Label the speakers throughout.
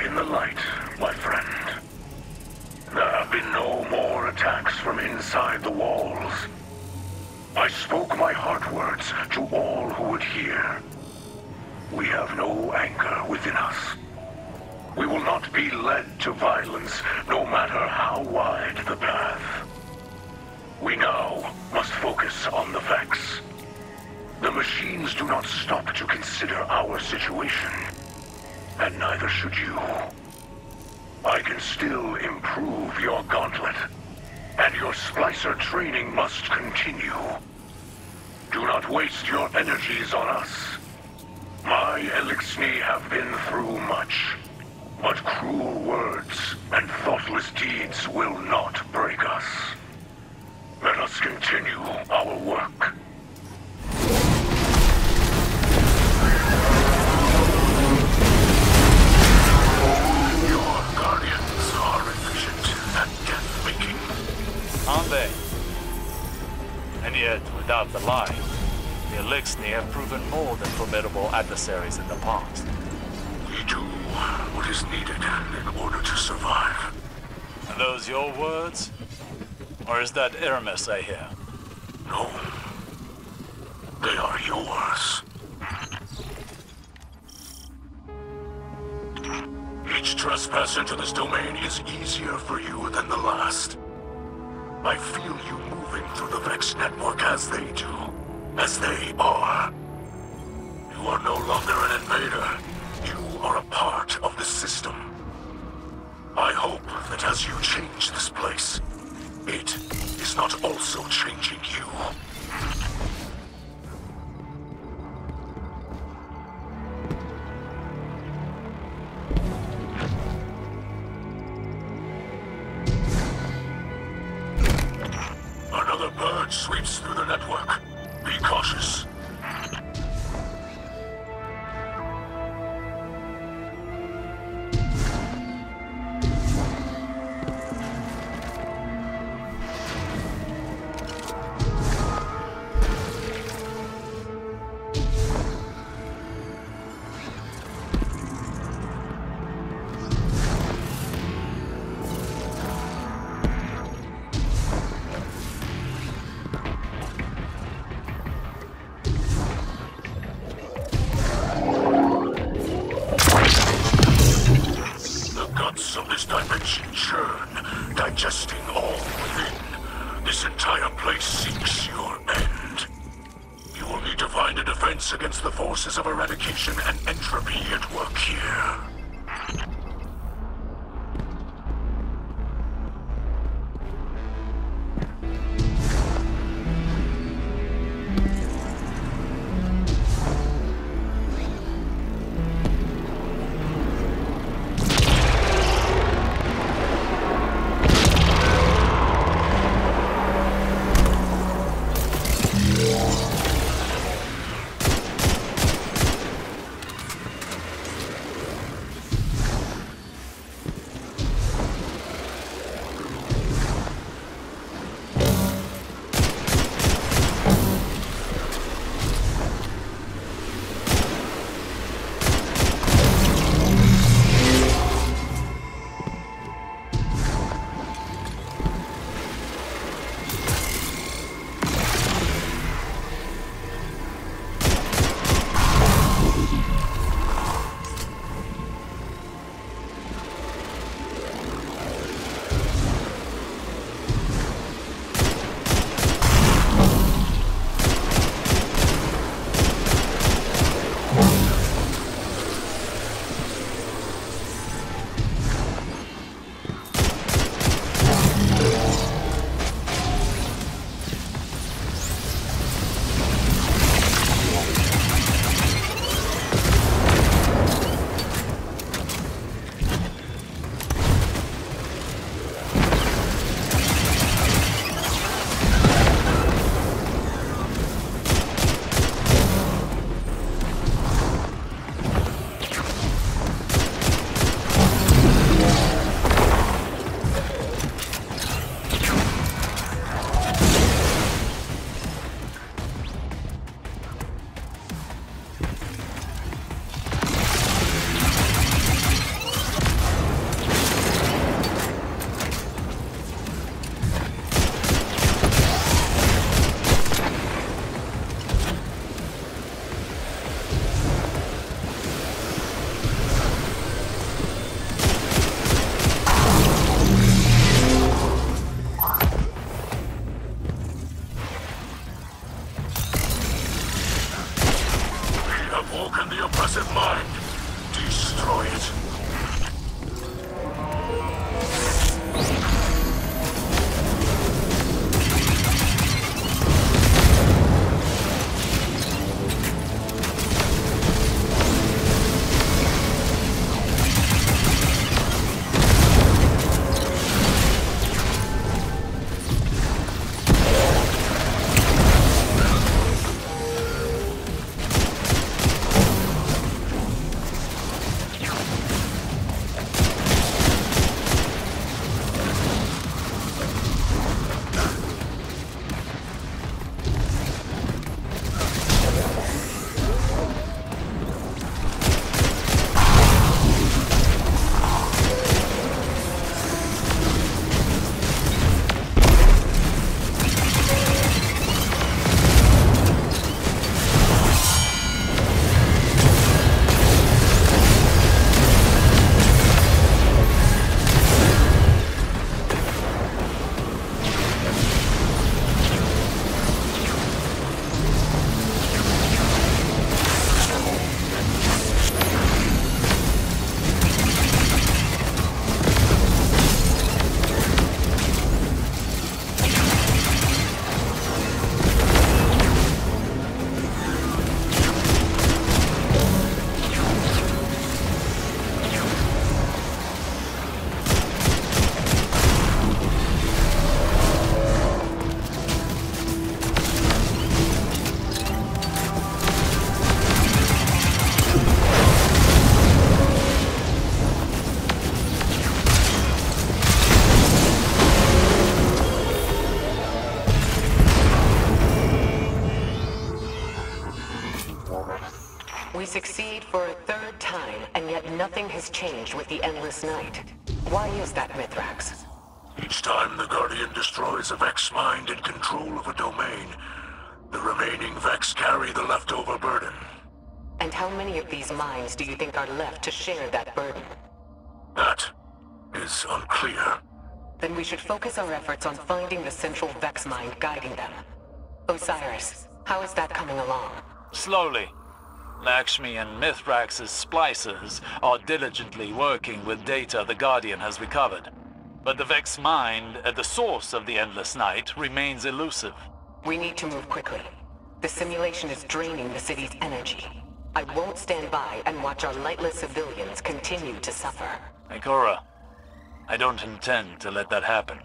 Speaker 1: in the light, my friend. There have been no more attacks from inside the walls. I spoke my heart words to all who would hear. We have no anger within us. We will not be led to violence, no matter how wide the path. We now must focus on the facts. The machines do not stop to consider our situation, and neither should you. I can still improve your gauntlet, and your splicer training must continue. Do not waste your energies on us. My Elixni have been through much, but cruel words and thoughtless deeds will not break us. Let us continue our work. Your guardians are efficient at death-making.
Speaker 2: Aren't they? And yet, without the lie, the Elixni have proven more than formidable adversaries in the past.
Speaker 1: We do what is needed in order to survive.
Speaker 2: Are those your words? Or is that Aramis I hear?
Speaker 1: No. They are yours. Each trespass into this domain is easier for you than the last. I feel you moving through the Vex network as they do. As they are. You are no longer an invader. You are a part of the system. I hope that as you change this place, it is not also changing you. Another bird sweeps through the network. Be cautious. Digesting all within. This entire place seeks your end. You will need to find a defense against the forces of eradication and entropy at work here. awoken the oppressive mind. Destroy it.
Speaker 3: We succeed for a third time, and yet nothing has changed with the Endless Night. Why is that, Mithrax?
Speaker 1: Each time the Guardian destroys a Vex mind in control of a domain, the remaining Vex carry the leftover burden.
Speaker 3: And how many of these minds do you think are left to share that burden?
Speaker 1: That is unclear.
Speaker 3: Then we should focus our efforts on finding the central Vex mind guiding them. Osiris, how is that coming along?
Speaker 2: Slowly. Lakshmi and Mithrax's splicers are diligently working with data the Guardian has recovered. But the Vex mind, at the source of the Endless Night, remains elusive.
Speaker 3: We need to move quickly. The simulation is draining the city's energy. I won't stand by and watch our lightless civilians continue to suffer.
Speaker 2: Ikora, I don't intend to let that happen.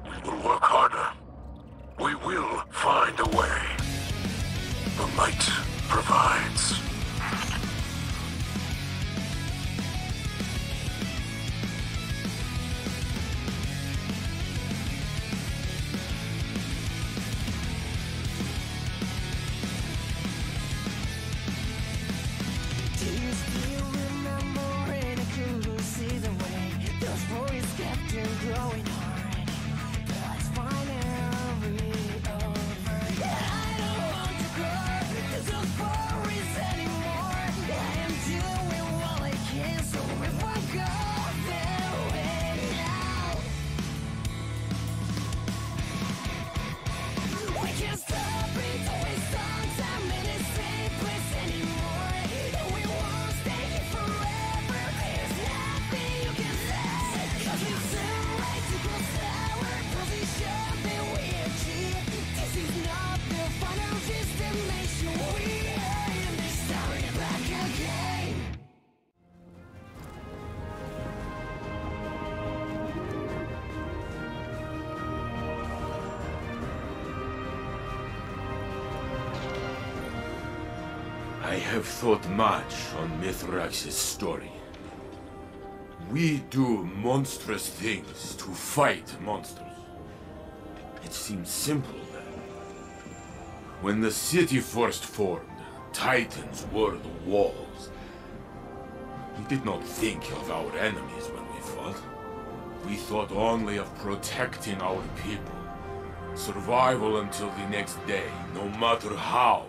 Speaker 1: We will work harder. We will find a way. The light provides.
Speaker 4: I have thought much on Mithrax's story. We do monstrous things to fight monsters. It seems simple then. When the city first formed, Titans were the walls. We did not think of our enemies when we fought. We thought only of protecting our people. Survival until the next day, no matter how.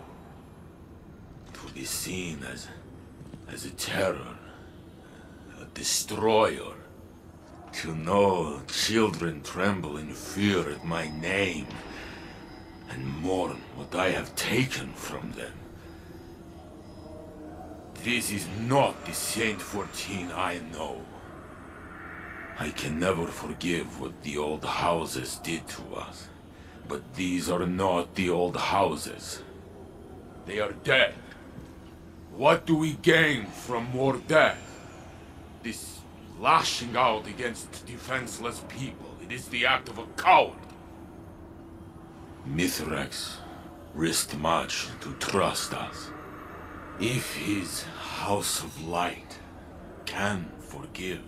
Speaker 4: To be seen as a terror, a destroyer. To know children tremble in fear at my name, and mourn what I have taken from them. This is not the Saint 14 I know. I can never forgive what the old houses did to us. But these are not the old houses. They are dead. What do we gain from more death? This lashing out against defenseless people, it is the act of a coward. Mithrax risked much to trust us. If his House of Light can forgive,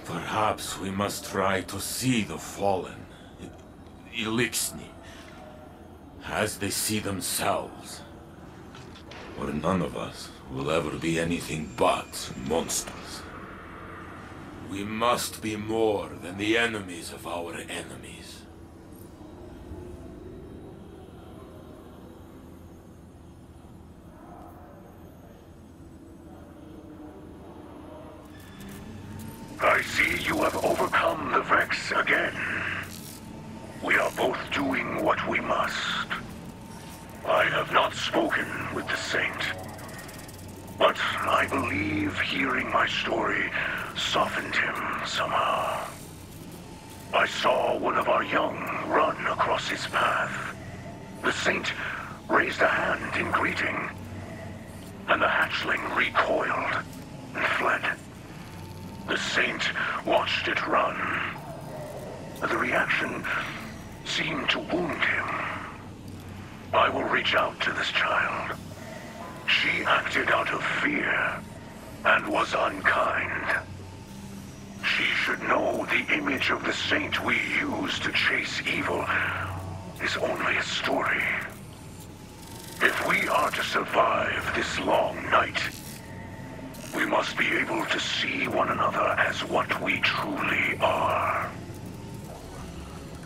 Speaker 4: perhaps we must try to see the fallen, Distny, as they see themselves. Or none of us will ever be anything but monsters. We must be more than the enemies of our enemies.
Speaker 1: I see you have overcome the Vex again. We are both doing what we must. I have not spoken with the Saint, but I believe hearing my story softened him somehow. I saw one of our young run across his path. The Saint raised a hand in greeting, and the hatchling recoiled and fled. The Saint watched it run. The reaction seemed to wound him. I will reach out to this child. She acted out of fear and was unkind. She should know the image of the Saint we use to chase evil is only a story. If we are to survive this long night, we must be able to see one another as what we truly are.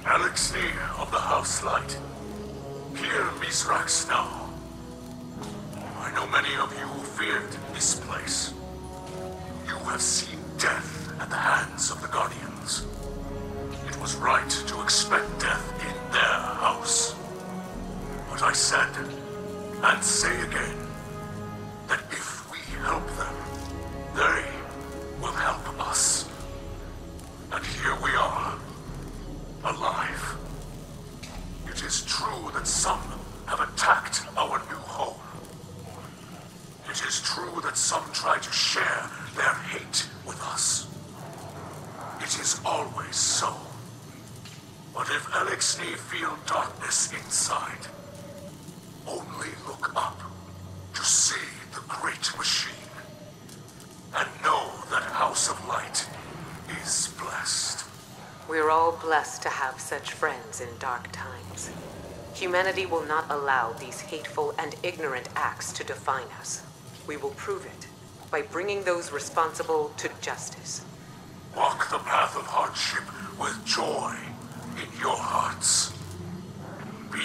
Speaker 5: Distny of the House Light. Hear Mithrax now. I know many of you who feared this place. You have seen death at the hands of the Guardians. It was right to expect death in their house. But I said, and say again, that if we help them, they will help us. And here we are, alive. It is true that some have attacked our new home. It is true that some try to share their hate with us. It is always so. But if Distny feel darkness inside, only look up to see the great machine. And know that House of Light is blessed.
Speaker 3: We're all blessed to have such friends in dark times. Humanity will not allow these hateful and ignorant acts to define us. We will prove it by bringing those responsible to justice.
Speaker 5: Walk the path of hardship with joy in your hearts. Be